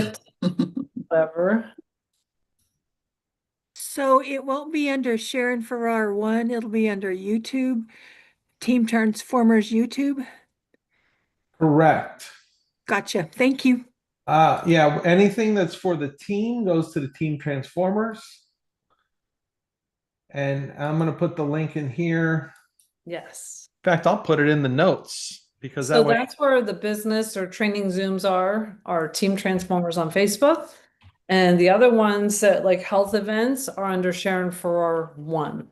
clicked whatever. So it won't be under Sharon Farrar 1, it'll be under YouTube, Team Transformers YouTube. Correct. Gotcha. Thank you. Yeah, anything that's for the team goes to the Team Transformers. And I'm going to put the link in here. Yes. In fact, I'll put it in the notes because So that way. that's where the business or training Zooms are Team Transformers on Facebook. And the other ones that like health events are under Sharon Farrar 1.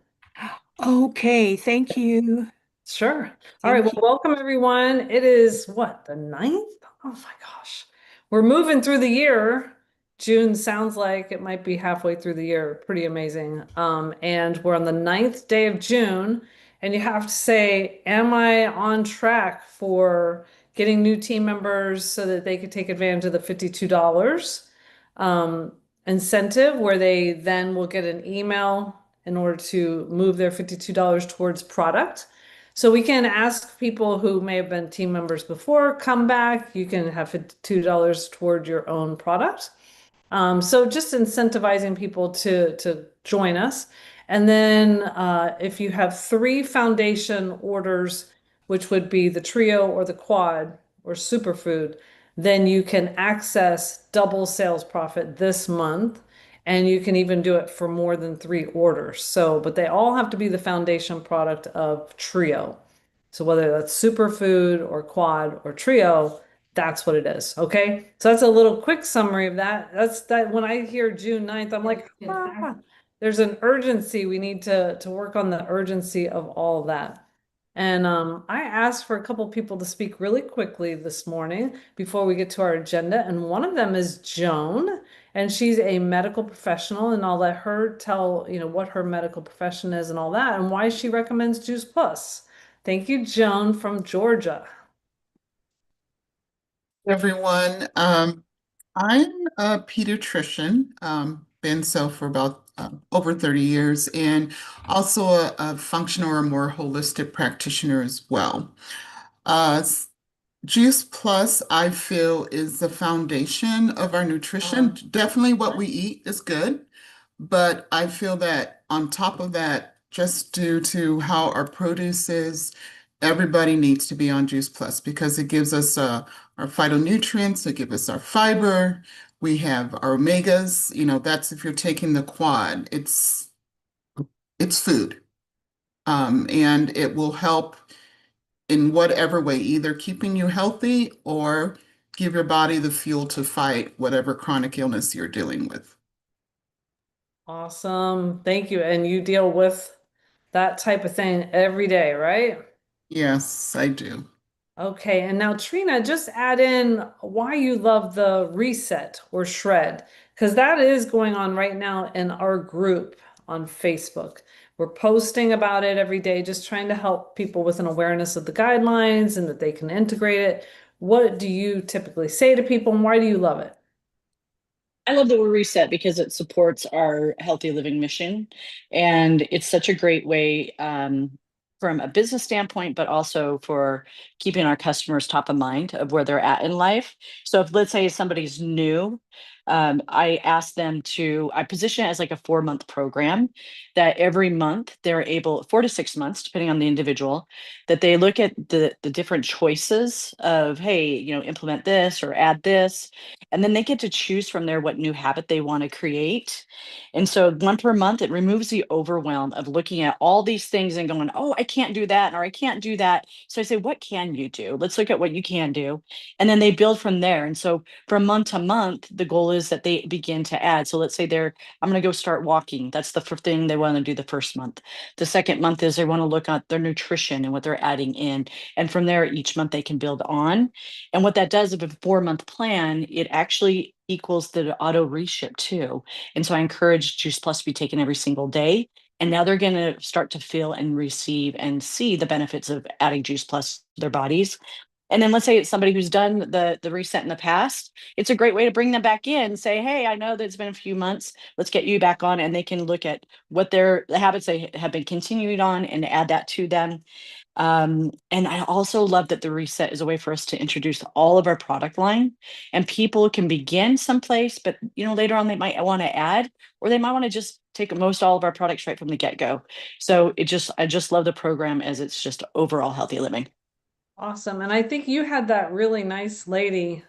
Okay, thank you. Sure. All right. Well, Thank you. welcome everyone. It is what, the 9th? Oh my gosh. We're moving through the year. June sounds like it might be halfway through the year. Pretty amazing. And we're on the 9th day of June. And you have to say, am I on track for getting new team members so that they could take advantage of the $52 incentive where they then will get an email in order to move their $52 towards product. So we can ask people who may have been team members before, come back. You can have $52 toward your own product. So just incentivizing people to join us. And then if you have 3 foundation orders, which would be the trio or the quad or superfood, then you can access double sales profit this month. And you can even do it for more than 3 orders. So, but they all have to be the foundation product of trio. So whether that's superfood or quad or trio, that's what it is. Okay. So that's a little quick summary of that. That's that when I hear June 9th, I'm like, there's an urgency. We need to work on the urgency of all of that. And I asked for a couple people to speak really quickly this morning before we get to our agenda. And one of them is Joan, and she's a medical professional, and I'll let her tell, what her medical profession is and all that, and why she recommends Juice Plus. Thank you, Joan from Georgia. Everyone. I'm a pediatrician, been so for about over 30 years, and also a functional or more holistic practitioner as well. Uh, Juice Plus, I feel, is the foundation of our nutrition. Definitely what we eat is good, but I feel that on top of that, just due to how our produce is, everybody needs to be on Juice Plus because it gives us our phytonutrients, it gives us our fiber. We have our omegas, that's if you're taking the quad, it's food. And it will help in whatever way, either keeping you healthy or give your body the fuel to fight whatever chronic illness you're dealing with. Awesome. Thank you. And you deal with that type of thing every day, right? Yes, I do. Okay. And now, Trina, just add in why you love the reset or shred, because that is going on right now in our group on Facebook. We're posting about it every day, just trying to help people with an awareness of the guidelines and that they can integrate it. What do you typically say to people, and why do you love it? I love that we're reset because it supports our healthy living mission. And it's such a great way from a business standpoint, but also for keeping our customers top of mind of where they're at in life. So if let's say somebody's new, I ask them I position it as like a 4-month program that every month they're able, 4 to 6 months, depending on the individual, that they look at the different choices of, hey, implement this or add this, and then they get to choose from there what new habit they want to create. And so one per month, it removes the overwhelm of looking at all these things and going, oh, I can't do that, or I can't do that. So I say, what can you do? Let's look at what you can do. And then they build from there. And so from month to month, the goal is that they begin to add. So let's say I'm going to go start walking. That's the first thing they want to do the first month. The second month is they want to look at their nutrition and what they're adding in. And from there, each month they can build on. And what that does, if a 4-month plan, it actually equals the auto reship too. And so I encourage Juice Plus to be taken every single day. And now they're going to start to feel and receive and see the benefits of adding Juice Plus to their bodies. And then let's say it's somebody who's done the reset in the past. It's a great way to bring them back in, say, hey, I know that it's been a few months. Let's get you back on. And they can look at what the habits they have been continuing on and add that to them. And I also love that the reset is a way for us to introduce all of our product line, and people can begin someplace, but later on they might want to add, or they might want to just take most all of our products right from the get-go. So I just love the program as it's just overall healthy living. Awesome. And I think you had that really nice lady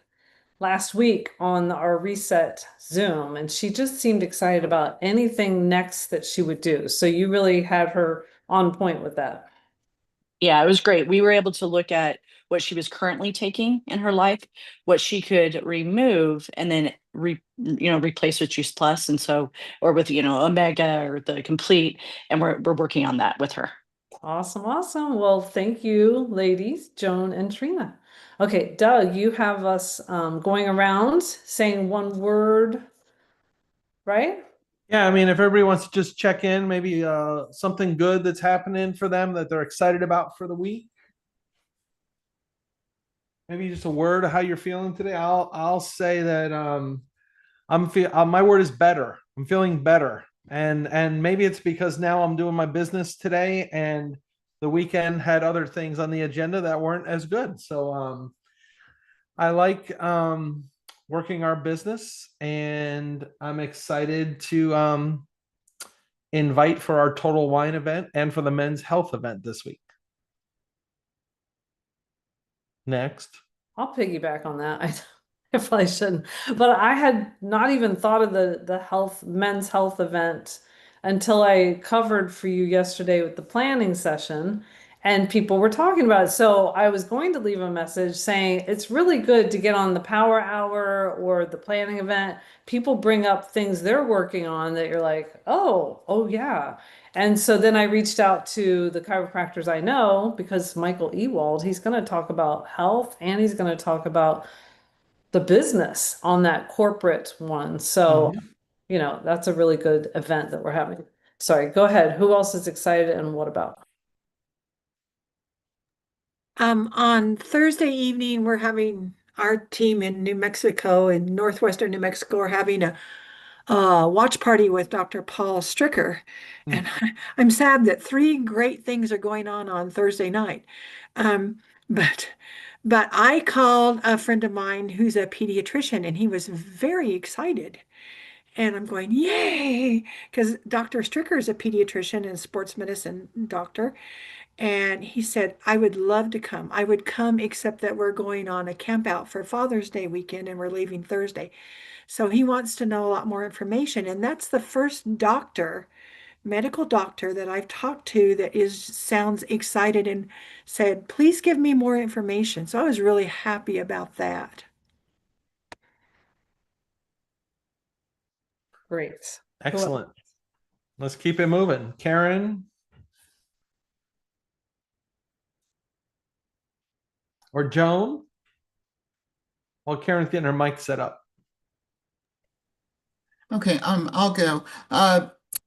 last week on our reset Zoom, and she just seemed excited about anything next that she would do. So you really had her on point with that. Yeah, it was great. We were able to look at what she was currently taking in her life, what she could remove, and then replace with Juice Plus, and so, or with Omega or the Complete, and we're working on that with her. Awesome, awesome. Well, thank you, ladies, Joan and Trina. Okay, Doug, you have us going around saying one word, right? Yeah, I mean, if everybody wants to just check in, maybe something good that's happening for them that they're excited about for the week. Maybe just a word of how you're feeling today. I'll say that my word is better. I'm feeling better. And maybe it's because now I'm doing my business today and the weekend had other things on the agenda that weren't as good. So I like working our business, and I'm excited to invite for our Total Wine event and for the men's health event this week. Next. I'll piggyback on that. I probably shouldn't, but I had not even thought of the men's health event until I covered for you yesterday with the planning session, and people were talking about it. So I was going to leave a message saying it's really good to get on the power hour or the planning event. People bring up things they're working on that you're like, oh yeah. And so then I reached out to the chiropractors I know, because Michael Ewald, he's going to talk about health and he's going to talk about the business on that corporate one. So, that's a really good event that we're having. Sorry, go ahead. Who else is excited and what about? On Thursday evening, we're having our team in New Mexico, in northwestern New Mexico, are having a watch party with Dr. Paul Stricker. And I'm sad that three great things are going on Thursday night. Um, but but I called a friend of mine who's a pediatrician, and he was very excited. And I'm going, yay, because Dr. Stricker is a pediatrician and sports medicine doctor. And he said, I would love to come. I would come, except that we're going on a camp out for Father's Day weekend and we're leaving Thursday. So he wants to know a lot more information. And that's the first medical doctor that I've talked to that sounds excited and said, please give me more information. So I was really happy about that. Great. Excellent. Let's keep it moving. Karen or Joan? While Karen's getting her mic set up. Okay, I'll go.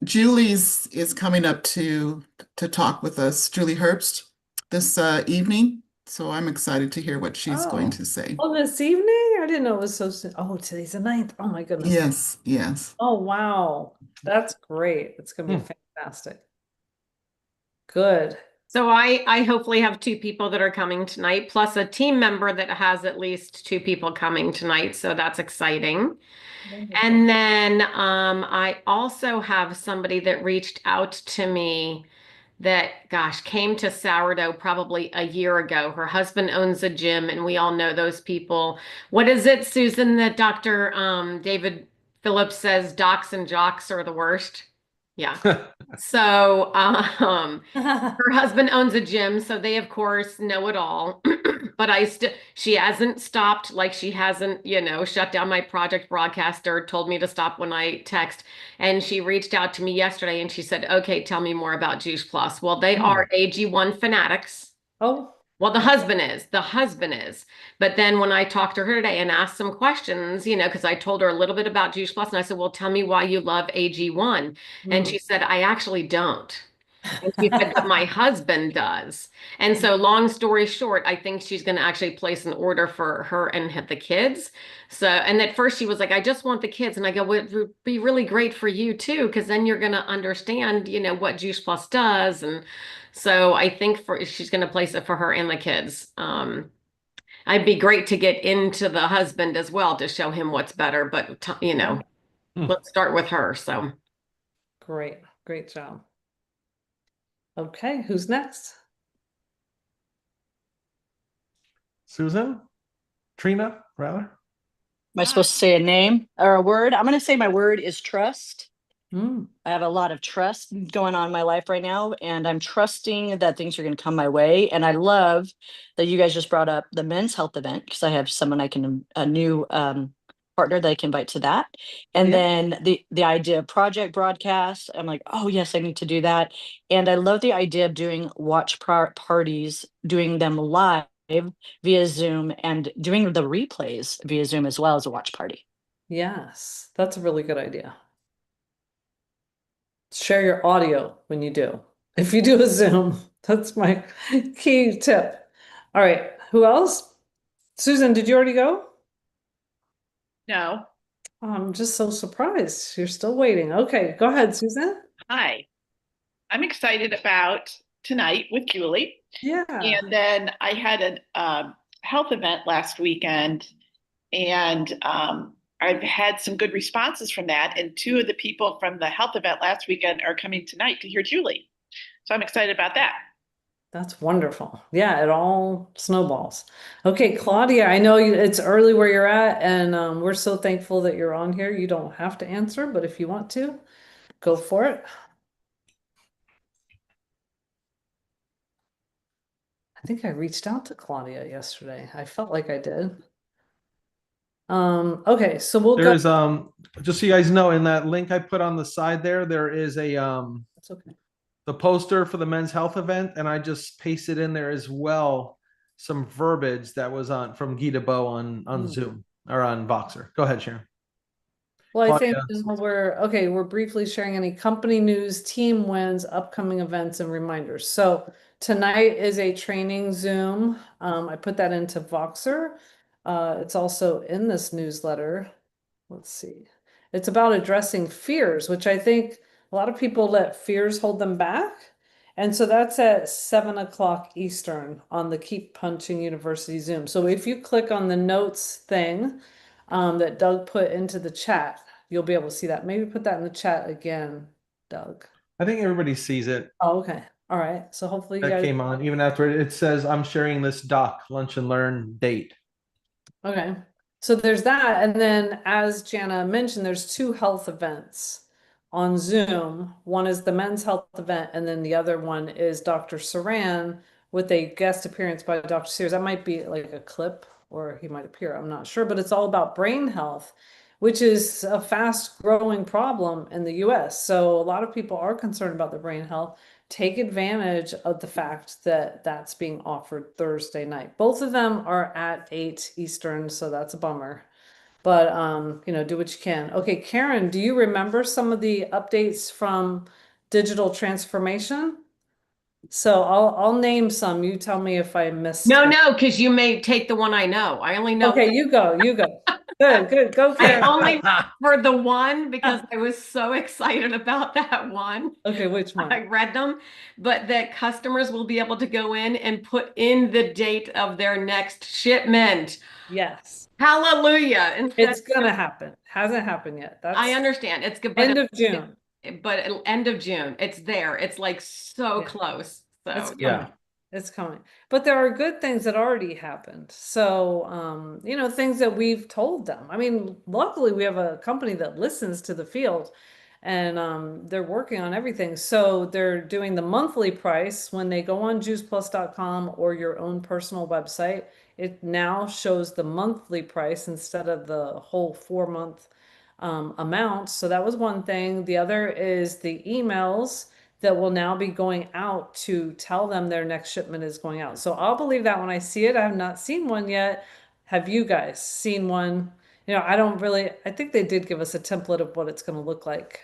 Julie's is coming up to talk with us, Julie Herbst, this evening. So I'm excited to hear what she's going to say. Oh, this evening? I didn't know it was so soon. Oh, today's the 9th. Oh my goodness. Yes, yes. Oh, wow. That's great. It's going to be fantastic. Good. So I hopefully have two people that are coming tonight, plus a team member that has at least two people coming tonight. So that's exciting. And then I also have somebody that reached out to me that, gosh, came to Sourdough probably a year ago. Her husband owns a gym, and we all know those people. What is it, Susan, that Dr. David Phillips says docs and jocks are the worst? Yeah. So her husband owns a gym, so they of course know it all. But she hasn't stopped, like she hasn't, shut down my project broadcaster, told me to stop when I text. And she reached out to me yesterday and she said, okay, tell me more about Juice Plus. Well, they are AG1 fanatics. Oh, well, the husband is. But then when I talked to her today and asked some questions, because I told her a little bit about Juice Plus, and I said, well, tell me why you love AG1. And she said, I actually don't. And she said, but my husband does. And so, long story short, I think she's going to actually place an order for her and the kids. So, and at first she was like, I just want the kids. And I go, well, it would be really great for you too, because then you're going to understand, what Juice Plus does. And so I think she's going to place it for her and the kids. I'd be great to get into the husband as well to show him what's better, but Hmm. let's start with her. So. Great, great job. Okay, who's next? Susan? Trina, rather? Am I supposed to say a name or a word? I'm going to say my word is trust. Mm, I have a lot of trust going on in my life right now, and I'm trusting that things are going to come my way. And I love that you guys just brought up the men's health event because I have someone a new partner that I can invite to that. And yeah. then the idea of project broadcast, I'm like, oh yes, I need to do that. And I love the idea of doing parties, doing them live via Zoom and doing the replays via Zoom as well as a watch party. Yes, that's a really good idea. Share your audio when you do. If you do a Zoom, that's my key tip. All right, who else? Susan, did you already go? No. I'm just so surprised. You're still waiting. Okay, go ahead, Susan. Hi. I'm excited about tonight with Julie. Yeah. And then I had a health event last weekend, and I've had some good responses from that. And two of the people from the health event last weekend are coming tonight to hear Julie. So I'm excited about that. That's wonderful. Yeah, it all snowballs. Okay, Claudia, I know it's early where you're at, and we're so thankful that you're on here. You don't have to answer, but if you want to, go for it. I think I reached out to Claudia yesterday. I felt like I did. Okay, so we'll go. There's just so you guys know, in that link I put on the side there is a That's okay. the poster for the men's health event, and I just pasted in there as well some verbiage that was on from Guy Bo on Zoom or on Voxer. Go ahead, Sharon. Well, I think Claudia. we're briefly sharing any company news, team wins, upcoming events, and reminders. So tonight is a training Zoom. I put that into Voxer. It's also in this newsletter. Let's see. It's about addressing fears, which I think a lot of people let fears hold them back. And so that's at 7 o'clock Eastern on the Keep Punching University Zoom. So if you click on the notes thing that Doug put into the chat, you'll be able to see that. Maybe put that in the chat again, Doug. I think everybody sees it. Oh, okay. All right. So hopefully you That guys. came on even after it says I'm sharing this doc lunch and learn date. Okay. So there's that. And then as Jana mentioned, there's two health events on Zoom. One is the men's health event, and then the other one is Dr. Saran with a guest appearance by Dr. Sears. That might be like a clip or he might appear. I'm not sure, but it's all about brain health, which is a fast growing problem in the US. So a lot of people are concerned about their brain health. Take advantage of the fact that that's being offered Thursday night. Both of them are at 8 Eastern, so that's a bummer. But do what you can. Okay, Karen, do you remember some of the updates from digital transformation? So I'll name some. You tell me if I missed No, it. no, because you may take the one I know. I only know. Okay, you go. Good, good. Go, I Karen. only heard the one because I was so excited about that one. Okay, which one? I read them, but that customers will be able to go in and put in the date of their next shipment. Yes. Hallelujah. It's gonna happen. Hasn't happened yet. I That's understand. It's good, but end of June. end of June. It's there. It's like so Yeah. close. It's So coming. Yeah. It's coming. But there are good things that already happened. So, things that we've told them. I mean, luckily we have a company that listens to the field and they're working on everything. So they're doing the monthly price when they go on juiceplus.com or your own personal website. It now shows the monthly price instead of the whole 4 month amount. So that was one thing. The other is the emails that will now be going out to tell them their next shipment is going out. So I'll believe that when I see it. I have not seen one yet. Have you guys seen one? I think they did give us a template of what it's going to look like.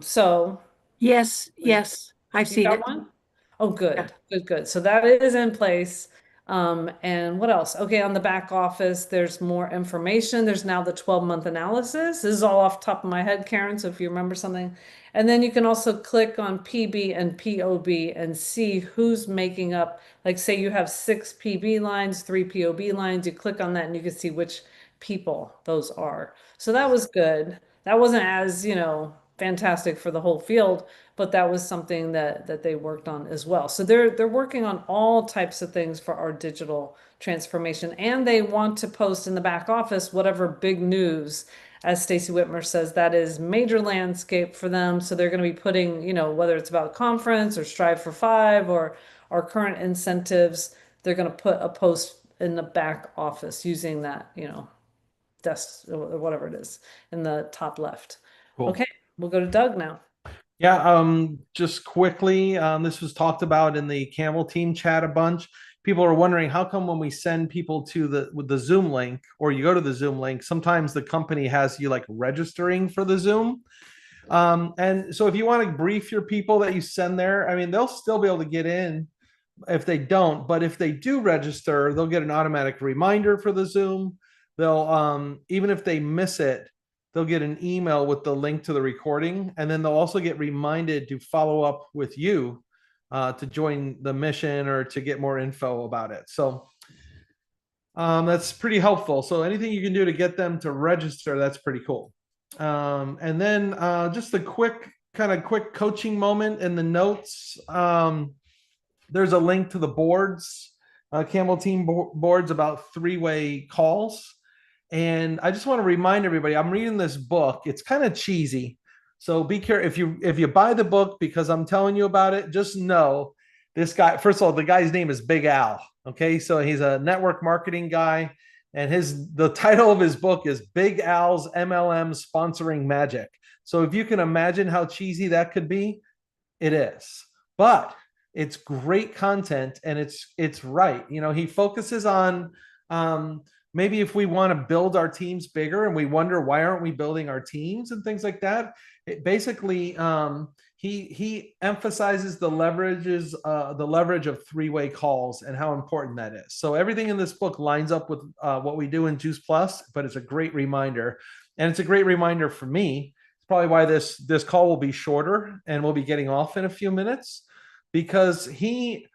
So Yes, yes. I've You seen got it. one? Oh, Yeah. good. So that is in place. And what else? Okay, on the back office, there's more information. There's now the 12-month analysis. This is all off the top of my head, Karen, so if you remember something. And then you can also click on PB and POB and see who's making up, like say you have 6 PB lines, 3 POB lines, you click on that and you can see which people those are. So that was good. That wasn't as, fantastic for the whole field, but that was something that they worked on as well. So they're working on all types of things for our digital transformation, and they want to post in the back office whatever big news, as Stacy Whitmer says, that is major landscape for them. So they're going to be putting, whether it's about a conference or Strive for Five or our current incentives, they're going to put a post in the back office using that, desk or whatever it is in the top left. Cool. Okay, we'll go to Doug now. Yeah, just quickly, this was talked about in the Camel team chat a bunch. People are wondering how come when we send people to the Zoom link, or you go to the Zoom link, sometimes the company has you like registering for the Zoom. And so if you want to brief your people that you send there, I mean, they'll still be able to get in if they don't, but if they do register, they'll get an automatic reminder for the Zoom. They'll even if they miss it, they'll get an email with the link to the recording, and then they'll also get reminded to follow up with you to join the mission or to get more info about it. So that's pretty helpful. So anything you can do to get them to register, that's pretty cool. And then just a quick coaching moment in the notes. There's a link to the boards, Camel team boards about 3-way calls. And I just want to remind everybody, I'm reading this book. It's kind of cheesy. So be careful if you buy the book because I'm telling you about it, just know this guy, first of all, the guy's name is Big Al. Okay. So he's a network marketing guy. And the title of his book is Big Al's MLM Sponsoring Magic. So if you can imagine how cheesy that could be, it is. But it's great content and it's right. He focuses on maybe if we want to build our teams bigger and we wonder why aren't we building our teams and things like that. It basically he emphasizes the leverage of 3-way calls and how important that is. So everything in this book lines up with what we do in Juice Plus, but it's a great reminder, and it's a great reminder for me. It's probably why this call will be shorter and we'll be getting off in a few minutes, because he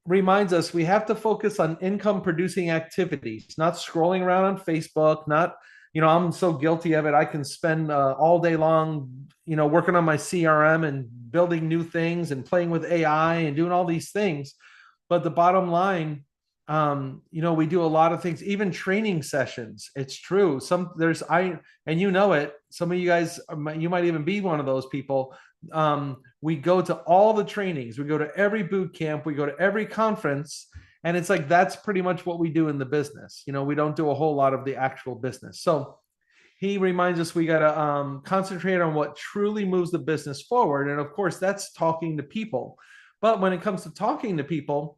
reminds us we have to focus on income producing activities, not scrolling around on Facebook, not, I'm so guilty of it. I can spend all day long, working on my CRM and building new things and playing with AI and doing all these things. But the bottom line, we do a lot of things, even training sessions. It's true. And it, some of you guys, you might even be one of those people. We go to all the trainings, we go to every boot camp, we go to every conference, and it's like that's pretty much what we do in the business. We don't do a whole lot of the actual business. So he reminds us we got to concentrate on what truly moves the business forward, and of course that's talking to people. But when it comes to talking to people,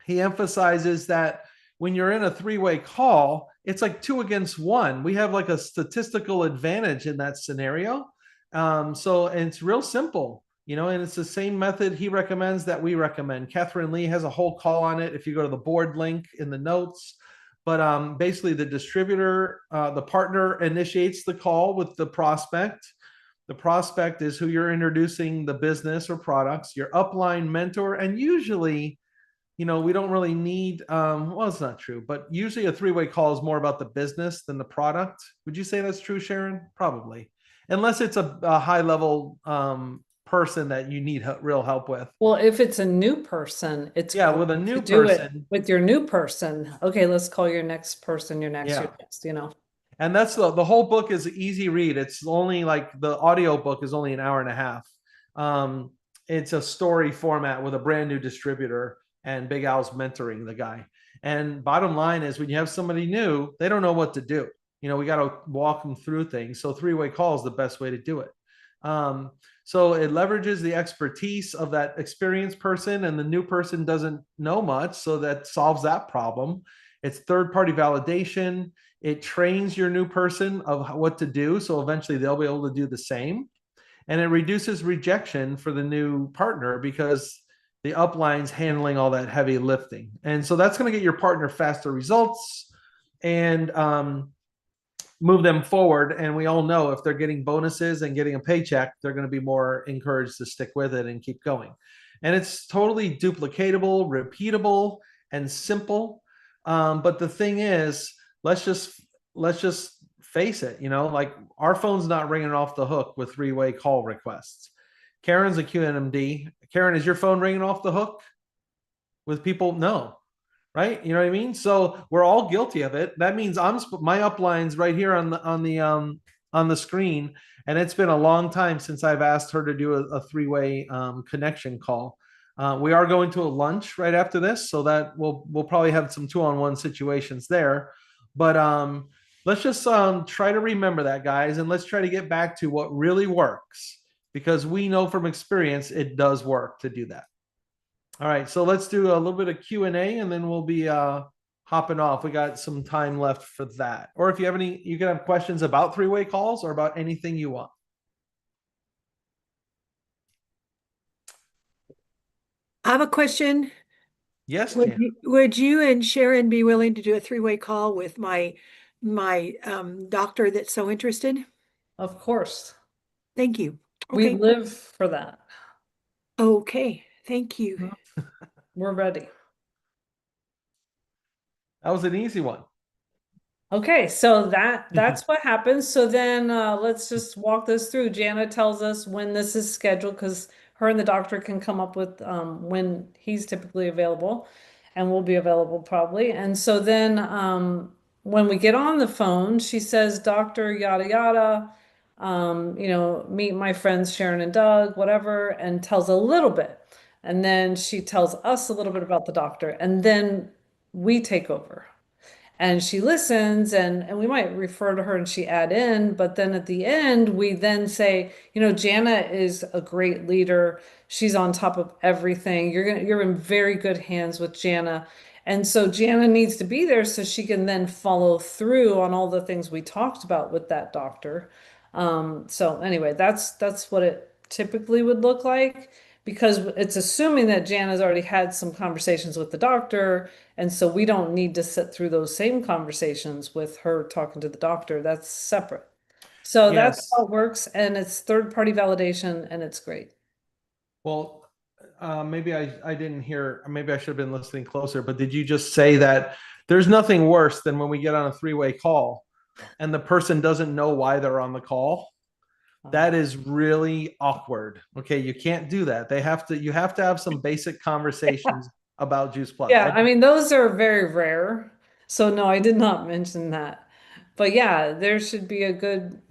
he emphasizes that when you're in a 3-way call, it's like 2 against 1. We have like a statistical advantage in that scenario. So it's real simple, and it's the same method he recommends that we recommend. Catherine Lee has a whole call on it if you go to the board link in the notes. But basically the distributor, the partner initiates the call with the prospect. The prospect is who you're introducing the business or products, your upline mentor, and usually, we don't really need, well, it's not true, but usually a 3-way call is more about the business than the product. Would you say that's true, Sharon? Probably. Unless it's a high level person that you need real help with. Well, if it's a new person, it's with a great new to do it person. with your new person. Okay, let's call your next person, your next, And that's the whole book is an easy read. It's only like the audio book is only an hour and a half. It's a story format with a brand new distributor, and Big Al's mentoring the guy. And bottom line is when you have somebody new, they don't know what to do. We got to walk them through things. So 3-way call is the best way to do it. So it leverages the expertise of that experienced person, and the new person doesn't know much. So that solves that problem. It's third-party validation. It trains your new person of what to do. So eventually they'll be able to do the same. and it reduces rejection for the new partner because the upline's handling all that heavy lifting. And so that's going to get your partner faster results and move them forward. And we all know if they're getting bonuses and getting a paycheck, they're going to be more encouraged to stick with it and keep going. And it's totally duplicatable, repeatable, and simple. But the thing is, let's just face it, like our phone's not ringing off the hook with three-way call requests. Karen's a QNMD. Karen, is your phone ringing off the hook with people? No. Right? You know what I mean? So we're all guilty of it. That means my upline's right here on the screen, and it's been a long time since I've asked her to do a three-way connection call. We are going to a lunch right after this, so that we'll probably have some two-on-one situations there. But let's just try to remember that, guys, and let's try to get back to what really works, because we know from experience it does work to do that. All right, so let's do a little bit of Q&A, and then we'll be hopping off. We got some time left for that. Or if you have you can have questions about three-way calls or about anything you want. I have a question. Yes, Would Jan. would you and Sharon be willing to do a three-way call with my doctor that's so interested? Of course. Thank you. We Okay. live for that. Okay. Thank you. We're ready. That was an easy one. Okay, so that's what happens. So then let's just walk this through. Jana tells us when this is scheduled because her and the doctor can come up with when he's typically available and will be available probably. And so then when we get on the phone, she says, Doctor, yada yada, meet my friends Sharon and Doug, whatever, and tells a little bit. And then she tells us a little bit about the doctor, and then we take over and she listens and we might refer to her and she add in, but then at the end we then say, Jana is a great leader. She's on top of everything. You're in very good hands with Jana. And so Jana needs to be there so she can then follow through on all the things we talked about with that doctor. So anyway, that's what it typically would look like, because it's assuming that Jana's already had some conversations with the doctor, and so we don't need to sit through those same conversations with her talking to the doctor. That's separate. So that's Yes. how it works, and it's third-party validation, and it's great. Well, maybe I didn't hear, maybe I should have been listening closer, but did you just say that there's nothing worse than when we get on a three-way call and the person doesn't know why they're on the call? That is really awkward. Okay, you can't do that. You have to have some basic conversations about Juice Plus. Yeah, I mean, those are very rare. So no, I did not mention that. But yeah, there should be a good,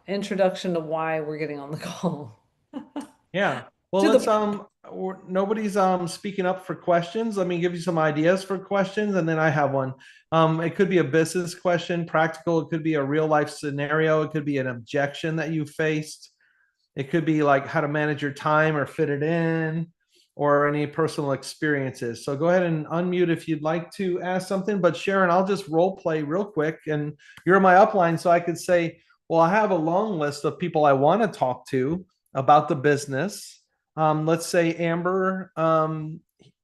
introduction to why we're getting on the call. Yeah. Well, To the let's nobody's speaking up for questions. Let me give you some ideas for questions, and then I have one. It could be a business question, practical. It could be a real life scenario. It could be an objection that you faced. It could be like how to manage your time or fit it in, or any personal experiences. So go ahead and unmute if you'd like to ask something. But Sharon, I'll just role play real quick, and you're my upline, so I could say, well, I have a long list of people I want to talk to about the business. Let's say Amber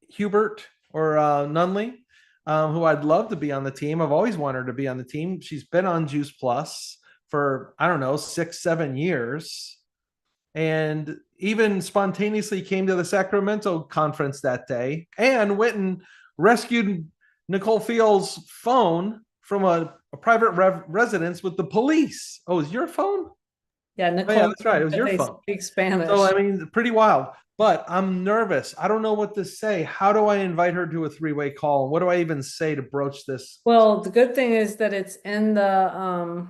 Hubert or Nunley, who I'd love to be on the team. I've always wanted her to be on the team. She's been on Juice Plus for, I don't know, 6-7 years, and even spontaneously came to the Sacramento conference that day and went and rescued Nicole Field's phone from a private residence with the police. Oh, is your phone? Yeah, Nicole. Oh, yeah, that's right. It was your They phone. speak Spanish. So, I mean, pretty wild. But I'm nervous. I don't know what to say. How do I invite her to a three-way call? What do I even say to broach this? Well, the good thing is that it's in the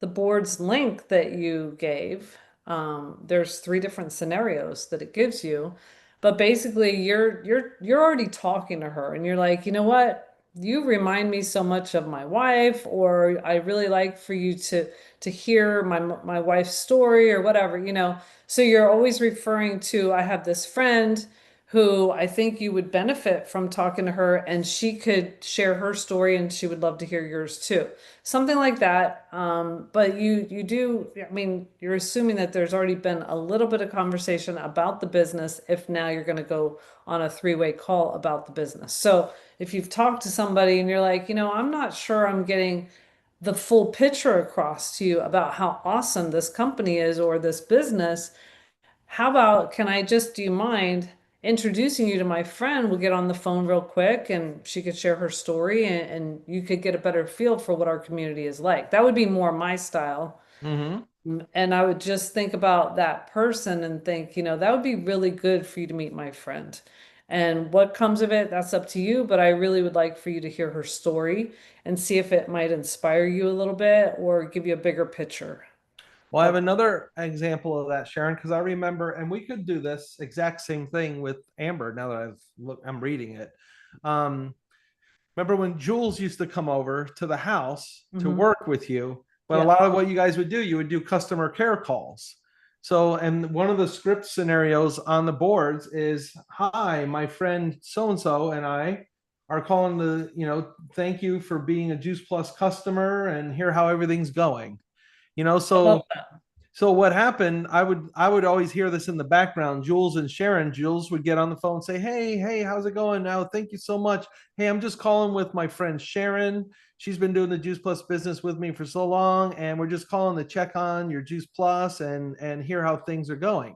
board's link that you gave. There's 3 different scenarios that it gives you, but basically you're already talking to her and you're like, you know what? You remind me so much of my wife, or I really like for you to hear my wife's story or whatever, So you're always referring to, I have this friend who I think you would benefit from talking to her, and she could share her story and she would love to hear yours too. Something like that. But you do, I mean, you're assuming that there's already been a little bit of conversation about the business if now you're going to go on a three-way call about the business. So if you've talked to somebody and you're like, I'm not sure I'm getting the full picture across to you about how awesome this company is or this business, how about, do you mind introducing you to my friend? We'll get on the phone real quick and she could share her story and you could get a better feel for what our community is like. That would be more my style. Mm-hmm. And I would just think about that person and think, that would be really good for you to meet my friend. And what comes of it, that's up to you. But I really would like for you to hear her story and see if it might inspire you a little bit or give you a bigger picture. Well, I have another example of that, Sharon, because I remember, and we could do this exact same thing with Amber now that I'm reading it. Um, Remember when Jules used to come over to the house to Mhm. work with you, but a Yeah. lot of what you guys would do, you would do customer care calls. So, and one of the script scenarios on the boards is, hi, my friend so and I are calling to, thank you for being a Juice Plus customer and hear how everything's going. I love So that. so what happened, I would always hear this in the background. Jules and Sharon, Jules would get on the phone and say, hey, how's it going now? Thank you so much. Hey, I'm just calling with my friend Sharon. She's been doing the Juice Plus business with me for so long, and we're just calling to check on your Juice Plus and hear how things are going.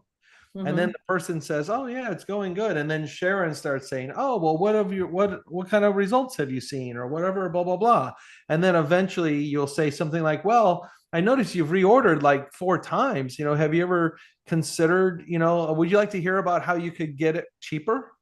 And then Mhm. the person says, "Oh yeah, it's going good." And then Sharon starts saying, "Oh well, what kind of results have you seen, or whatever, blah blah blah." And then eventually you'll say something like, "Well, I noticed you've reordered like 4 times. Have you ever considered, would you like to hear about how you could get it cheaper?"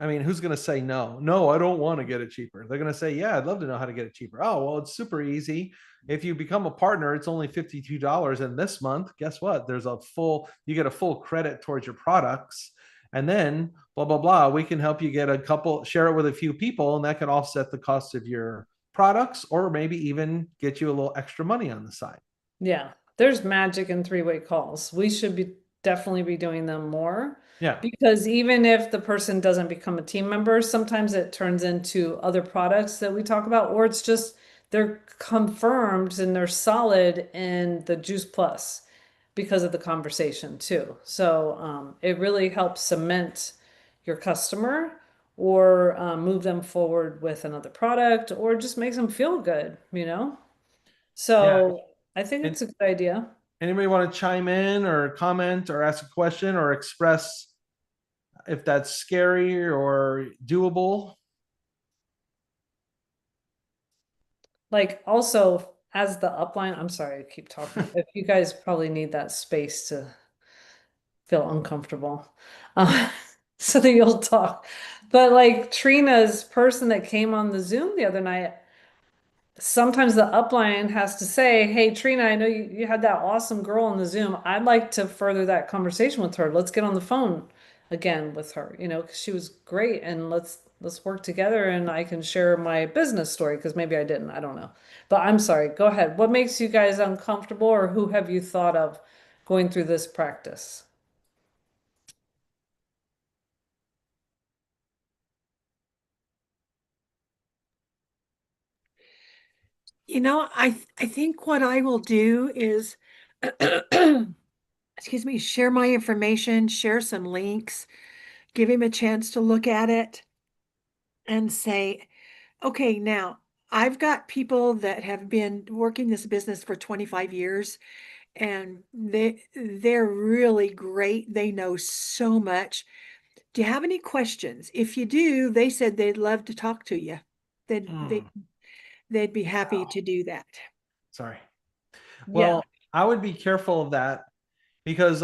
I mean, who's going to say no? No, I don't want to get it cheaper. They're going to say, yeah, I'd love to know how to get it cheaper. Oh, well, it's super easy. If you become a partner, it's only $52. And this month, guess what? You get a full credit towards your products. And then blah, blah, blah. We can help you share it with a few people, and that can offset the cost of your products or maybe even get you a little extra money on the side. Yeah, there's magic in three-way calls. We should be definitely be doing them more Yeah. because even if the person doesn't become a team member, sometimes it turns into other products that we talk about, or it's just they're confirmed and they're solid in the Juice Plus because of the conversation too. So it really helps cement your customer or move them forward with another product or just makes them feel good. Yeah. So I think And it's a good idea. anybody want to chime in or comment or ask a question or express if that's scary or doable? Like also as the upline, I'm sorry, I keep talking. If you guys probably need that space to feel uncomfortable, uh, so that you'll talk. But like Trina's person that came on the Zoom the other night, sometimes the upline has to say, hey, Trina, I know you had that awesome girl on the Zoom. I'd like to further that conversation with her. Let's get on the phone again with her, because she was great and let's work together and I can share my business story because maybe I didn't. I don't know. But I'm sorry. Go ahead. What makes you guys uncomfortable or who have you thought of going through this practice? I think what I will do is, excuse me, share my information, share some links, give him a chance to look at it and say, okay, now I've got people that have been working this business for 25 years and they're really great. They know so much. Do you have any questions? If you do, they said they'd love to talk to you. They'd they, Hmm. they'd be happy Wow. to do that. Sorry. Yeah. Well, I would be careful of that because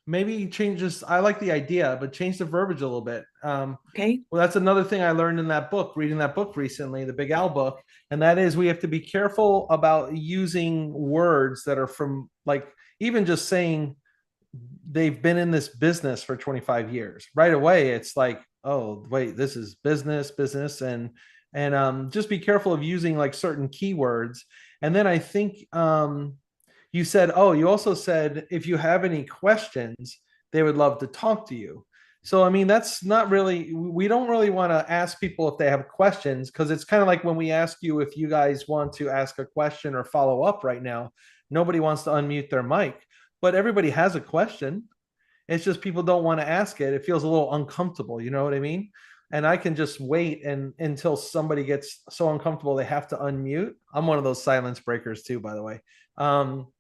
maybe changes. I like the idea, but change the verbiage a little bit. Okay. Well, that's another thing I learned in that book, reading that book recently, the Big Al book, and that is we have to be careful about using words that are from like even just saying they've been in this business for 25 years. Right away, it's like, oh, wait, this is business, and just be careful of using like certain keywords. And then I think you said, oh, you also said if you have any questions, they would love to talk to you. So, I mean, that's not really, we don't really want to ask people if they have questions, because it's kind of like when we ask you if you guys want to ask a question or follow up right now, nobody wants to unmute their mic, but everybody has a question. It's just people don't want to ask it. It feels a little uncomfortable. You know what I mean? And I can just wait and until somebody gets so uncomfortable they have to unmute. I'm one of those silence breakers too, by the way. Um,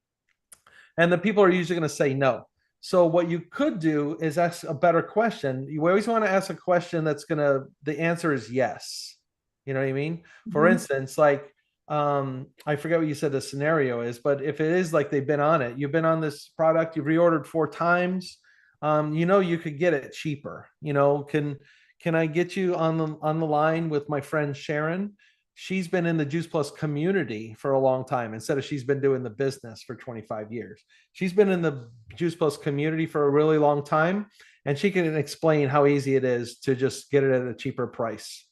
and the people are usually going to say no. So what you could do is ask a better question. You always want to ask a question that's going to, the answer is yes. You know what I mean? For instance, like, I forget what you said the scenario is, but if it is like they've been on it, you've been on this product, you've reordered 4 times, you know, you could get it cheaper. You know, can I get you on the line with my friend Sharon? She's been in the Juice Plus community for a long time instead of she's been doing the business for 25 years. She's been in the Juice Plus community for a really long time, and she can explain how easy it is to just get it at a cheaper price.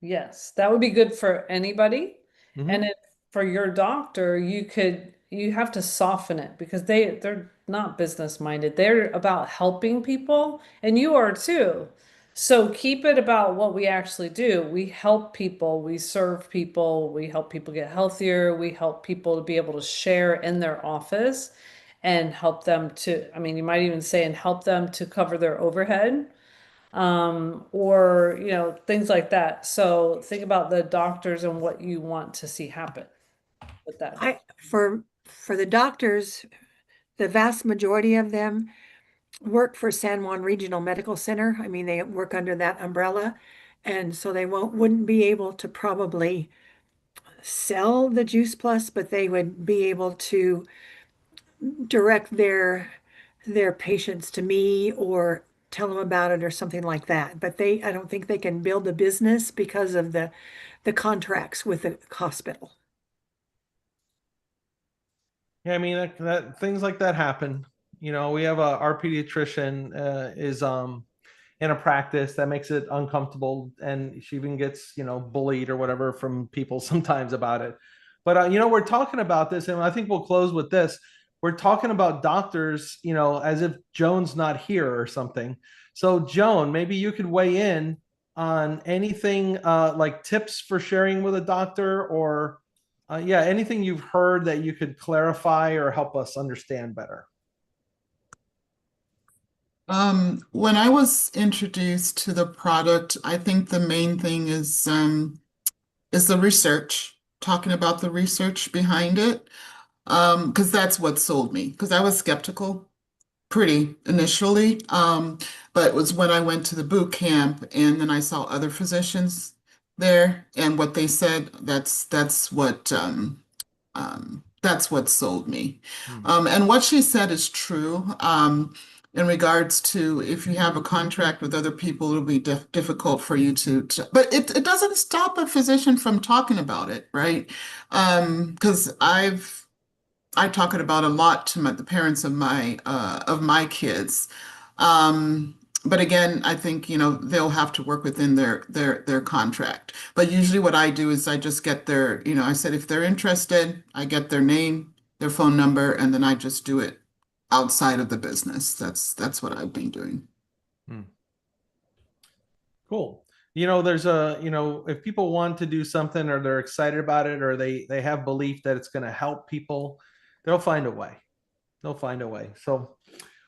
Yes, that would be good for anybody. Mhm. And for your doctor, you have to soften it because they're not business minded. They're about helping people, and you are too. So keep it about what we actually do. We help people, we serve people, we help people get healthier, we help people to be able to share in their office and help them to, I mean, you might even say, and help them to cover their overhead, or things like that. So think about the doctors and what you want to see happen with that. For the doctors, the vast majority of them work for San Juan Regional Medical Center. I mean, they work under that umbrella, and so they wouldn't be able to probably sell the Juice Plus, but they would be able to direct their patients to me or tell them about it or something like that. But I don't think they can build a business because of the contracts with the hospital. Yeah, I mean that things like that happen. You know, we have our pediatrician is in a practice that makes it uncomfortable, and she even gets bullied or whatever from people sometimes about it. But we're talking about this, and I think we'll close with this. We're talking about doctors, as if Joan's not here or something. So Joan, maybe you could weigh in on anything like tips for sharing with a doctor, or yeah, anything you've heard that you could clarify or help us understand better. When I was introduced to the product, I think the main thing is the research, talking about the research behind it. Because that's what sold me, because I was skeptical pretty initially. But it was when I went to the boot camp and then I saw other physicians there and what they said, that's what sold me. And what she said is true. In regards to if you have a contract with other people, it'll be difficult for you to but it doesn't stop a physician from talking about it, right? Because I talk it about a lot to the parents of my kids. But again, I think, they'll have to work within their contract. But usually what I do is I just get I said if they're interested, I get their name, their phone number, and then I just do it outside of the business. That's what I've been doing. Cool. There's if people want to do something or they're excited about it or they have belief that it's going to help people, they'll find a way. They'll find a way. So,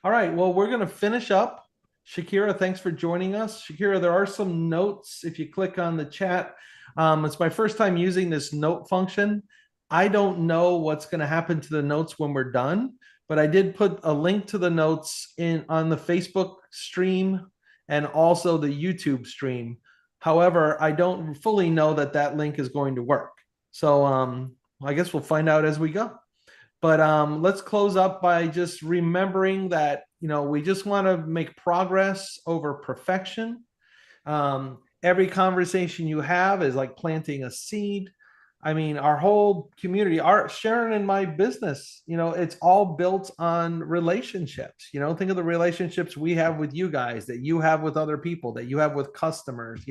all right. Well, we're going to finish up. Shakira, thanks for joining us. Shakira, there are some notes if you click on the chat. It's my first time using this note function. I don't know what's going to happen to the notes when we're done, but I did put a link to the notes on the Facebook stream and also the YouTube stream. However, I don't fully know that link is going to work. So I guess we'll find out as we go. But let's close up by just remembering that, we just want to make progress over perfection. Every conversation you have is like planting a seed. I mean, our whole community, our Sharon and my business, it's all built on relationships. Think of the relationships we have with you guys, that you have with other people, that you have with customers,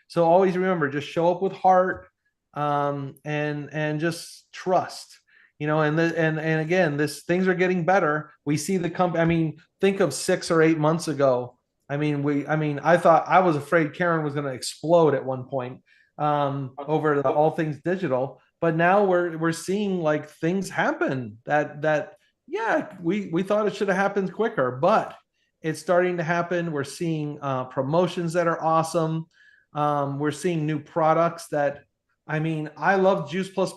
So always remember, just show up with heart, and just trust. and again, things are getting better. We see the company. I mean, think of 6 or 8 months ago. I thought, I was afraid Karen was going to explode at one point over the all things digital. But now we're seeing like things happen that yeah, we thought it should have happened quicker, but it's starting to happen. We're seeing promotions that are awesome. We're seeing new products that, I loved Juice Plus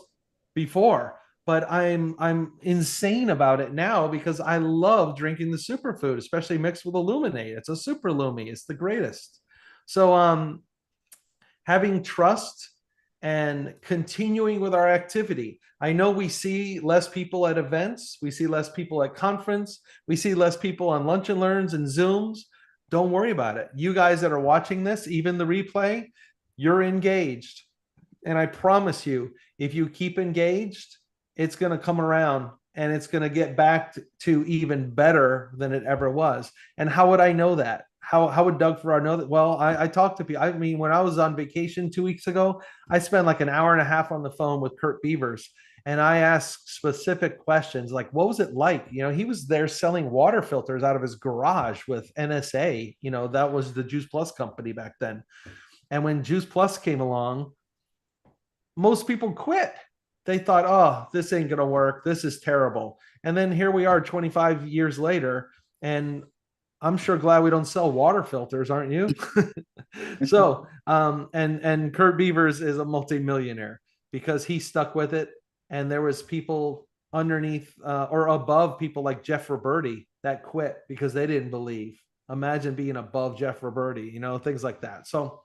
before, but I'm insane about it now because I love drinking the superfood, especially mixed with Illuminate. It's a super Lumi. It's the greatest. So having trust and continuing with our activity. I know we see less people at events, we see less people at conference, we see less people on lunch and learns and Zooms. Don't worry about it. You guys that are watching this, even the replay, you're engaged. And I promise you, if you keep engaged, it's going to come around and it's going to get back to even better than it ever was. And how would I know that? How would Doug Farrar know that? Well, I talked to people. When I was on vacation 2 weeks ago, I spent like an hour and a half on the phone with Kurt Beavers, and I asked specific questions like, what was it like? He was there selling water filters out of his garage with NSA. That was the Juice Plus company back then. And when Juice Plus came along, most people quit. They thought, oh, this ain't going to work. This is terrible. And then here we are 25 years later, and I'm sure glad we don't sell water filters, aren't you? So, and Kurt Beavers is a multimillionaire because he stuck with it. And there was people underneath or above people like Jeff Roberti that quit because they didn't believe. Imagine being above Jeff Roberti, things like that. So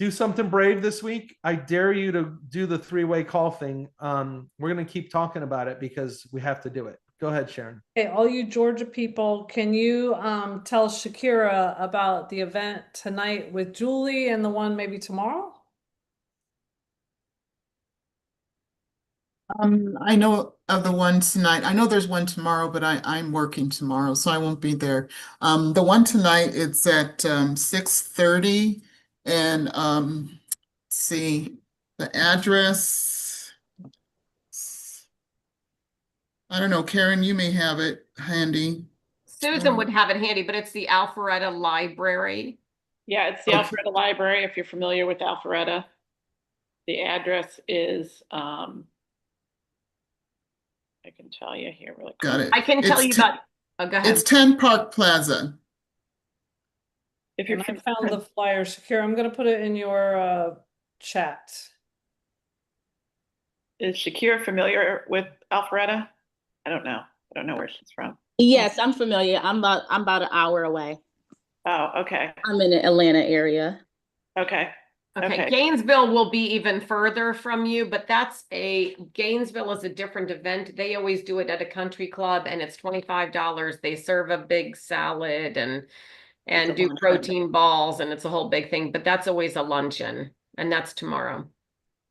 do something brave this week. I dare you to do the 3-way call thing. We're going to keep talking about it because we have to do it. Go ahead, Sharon. Okay, all you Georgia people, can you tell Shakira about the event tonight with Julie and the one maybe tomorrow? I know of the one tonight. I know there's one tomorrow, but I'm working tomorrow, so I won't be there. The one tonight, it's at 6:30, and let's see the address. I don't know, Karen, you may have it handy. Susan would have it handy, but it's the Alpharetta Library. Yeah, it's the Okay. Alpharetta Library, if you're familiar with Alpharetta. The address is, I can tell you here really quick. Got it. I can tell you about, oh, go ahead. It's 10 Park Plaza. If you're And I found the flyer, Shakira. I'm going to put it in your chat. Is Shakira familiar with Alpharetta? I don't know. I don't know where she's from. Yes, I'm familiar. I'm about an hour away. Oh, okay. I'm in the Atlanta area. Okay. Okay, Gainesville will be even further from you, but Gainesville is a different event. They always do it at a country club and it's $25. They serve a big salad and do protein balls, and it's a whole big thing, but that's always a luncheon, and that's tomorrow.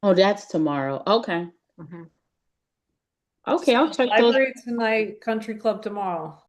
Oh, that's tomorrow. Okay. Mhm. Okay, I'll check those. Library tonight, country club tomorrow.